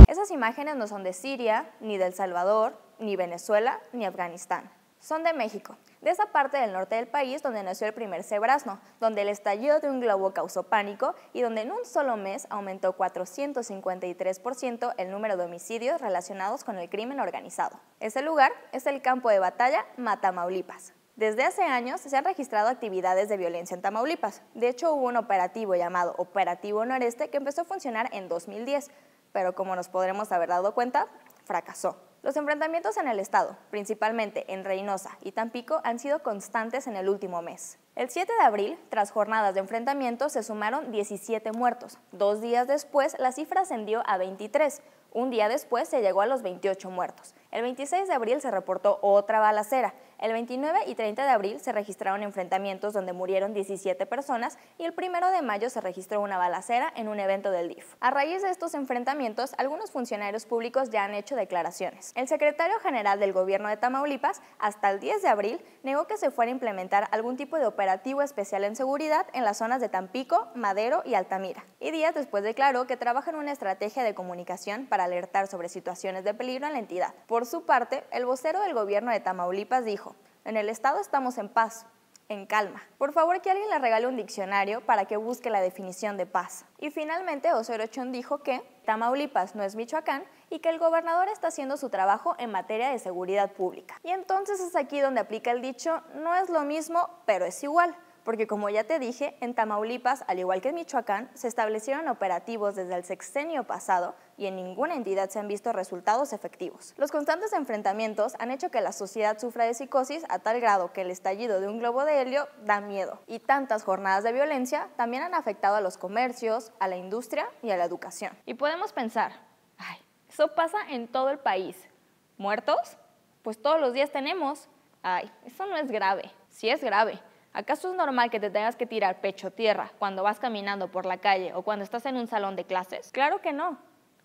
Esas imágenes no son de Siria, ni de El Salvador, ni Venezuela, ni Afganistán. Son de México, de esa parte del norte del país donde nació el primer cebrazno, donde el estallido de un globo causó pánico y donde en un solo mes aumentó 453% el número de homicidios relacionados con el crimen organizado. Ese lugar es el campo de batalla Tamaulipas. Desde hace años se han registrado actividades de violencia en Tamaulipas. De hecho, hubo un operativo llamado Operativo Noreste que empezó a funcionar en 2010, pero como nos podremos haber dado cuenta, fracasó. Los enfrentamientos en el estado, principalmente en Reynosa y Tampico, han sido constantes en el último mes. El 7 de abril, tras jornadas de enfrentamiento, se sumaron 17 muertos. 2 días después, la cifra ascendió a 23. Un día después se llegó a los 28 muertos. El 26 de abril se reportó otra balacera. El 29 y 30 de abril se registraron enfrentamientos donde murieron 17 personas y el 1 de mayo se registró una balacera en un evento del DIF. A raíz de estos enfrentamientos, algunos funcionarios públicos ya han hecho declaraciones. El secretario general del gobierno de Tamaulipas, hasta el 10 de abril, negó que se fuera a implementar algún tipo de operativo especial en seguridad en las zonas de Tampico, Madero y Altamira. Y días después declaró que trabaja en una estrategia de comunicación para alertar sobre situaciones de peligro en la entidad. Por su parte, el vocero del gobierno de Tamaulipas dijo: "En el estado estamos en paz, en calma. Por favor, que alguien le regale un diccionario para que busque la definición de paz". Y finalmente, Osorio Chong dijo que Tamaulipas no es Michoacán y que el gobernador está haciendo su trabajo en materia de seguridad pública. Y entonces es aquí donde aplica el dicho: no es lo mismo, pero es igual. Porque como ya te dije, en Tamaulipas, al igual que en Michoacán, se establecieron operativos desde el sexenio pasado y en ninguna entidad se han visto resultados efectivos. Los constantes enfrentamientos han hecho que la sociedad sufra de psicosis a tal grado que el estallido de un globo de helio da miedo. Y tantas jornadas de violencia también han afectado a los comercios, a la industria y a la educación. Y podemos pensar, ay, eso pasa en todo el país. ¿Muertos? Pues todos los días tenemos. Ay, eso no es grave. Sí es grave. ¿Acaso es normal que te tengas que tirar pecho tierra cuando vas caminando por la calle o cuando estás en un salón de clases? Claro que no.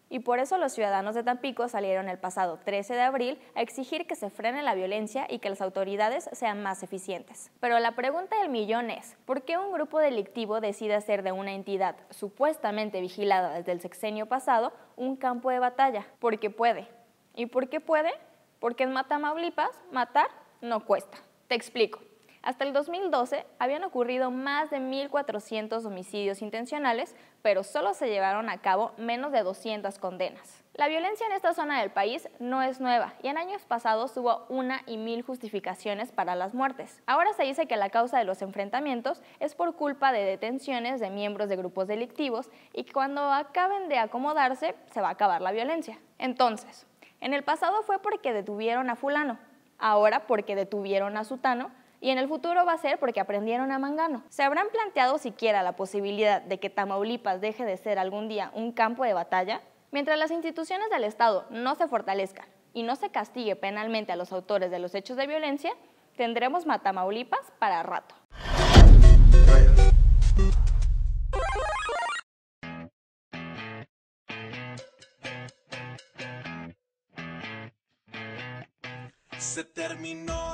Y por eso los ciudadanos de Tampico salieron el pasado 13 de abril a exigir que se frene la violencia y que las autoridades sean más eficientes. Pero la pregunta del millón es, ¿por qué un grupo delictivo decide hacer de una entidad supuestamente vigilada desde el sexenio pasado un campo de batalla? Porque puede. ¿Y por qué puede? Porque en Tamaulipas matar no cuesta. Te explico. Hasta el 2012 habían ocurrido más de 1,400 homicidios intencionales, pero solo se llevaron a cabo menos de 200 condenas. La violencia en esta zona del país no es nueva y en años pasados hubo 1 y 1,000 justificaciones para las muertes. Ahora se dice que la causa de los enfrentamientos es por culpa de detenciones de miembros de grupos delictivos y que cuando acaben de acomodarse se va a acabar la violencia. Entonces, en el pasado fue porque detuvieron a fulano, ahora porque detuvieron a sutano, y en el futuro va a ser porque aprendieron a mangano. ¿Se habrán planteado siquiera la posibilidad de que Tamaulipas deje de ser algún día un campo de batalla? Mientras las instituciones del Estado no se fortalezcan y no se castigue penalmente a los autores de los hechos de violencia, tendremos Tamaulipas para rato.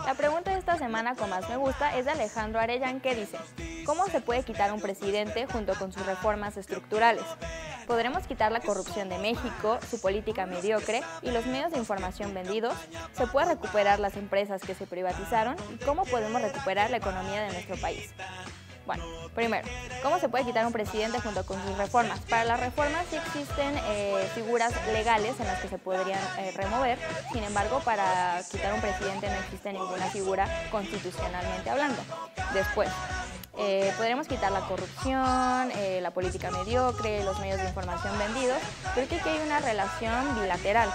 La pregunta de esta semana con más me gusta es de Alejandro Arellán, que dice: ¿cómo se puede quitar un presidente junto con sus reformas estructurales? ¿Podremos quitar la corrupción de México, su política mediocre y los medios de información vendidos? ¿Se puede recuperar las empresas que se privatizaron? ¿Y cómo podemos recuperar la economía de nuestro país? Bueno, primero, ¿cómo se puede quitar un presidente junto con sus reformas? Para las reformas sí existen figuras legales en las que se podrían remover, sin embargo, para quitar un presidente no existe ninguna figura constitucionalmente hablando. Después, podremos quitar la corrupción, la política mediocre, los medios de información vendidos, pero creo que hay una relación bilateral.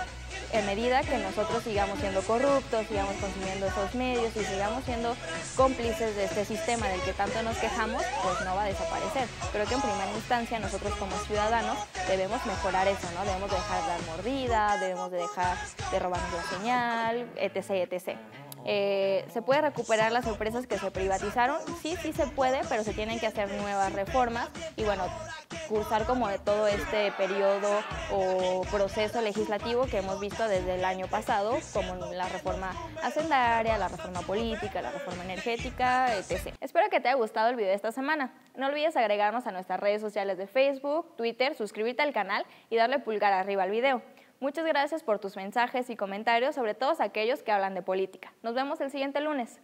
En medida que nosotros sigamos siendo corruptos, sigamos consumiendo esos medios y sigamos siendo cómplices de este sistema del que tanto nos quejamos, pues no va a desaparecer. Creo que en primera instancia nosotros como ciudadanos debemos mejorar eso, ¿no? Debemos de dejar de dar mordida, debemos de dejar de robarnos la señal, etc., etc. ¿Se puede recuperar las empresas que se privatizaron? Sí, sí se puede, pero se tienen que hacer nuevas reformas y bueno, cursar como de todo este periodo o proceso legislativo que hemos visto desde el año pasado, como la reforma hacendaria, la reforma política, la reforma energética, etc. Espero que te haya gustado el video de esta semana. No olvides agregarnos a nuestras redes sociales de Facebook, Twitter, suscribirte al canal y darle pulgar arriba al video. Muchas gracias por tus mensajes y comentarios, sobre todos aquellos que hablan de política. Nos vemos el siguiente lunes.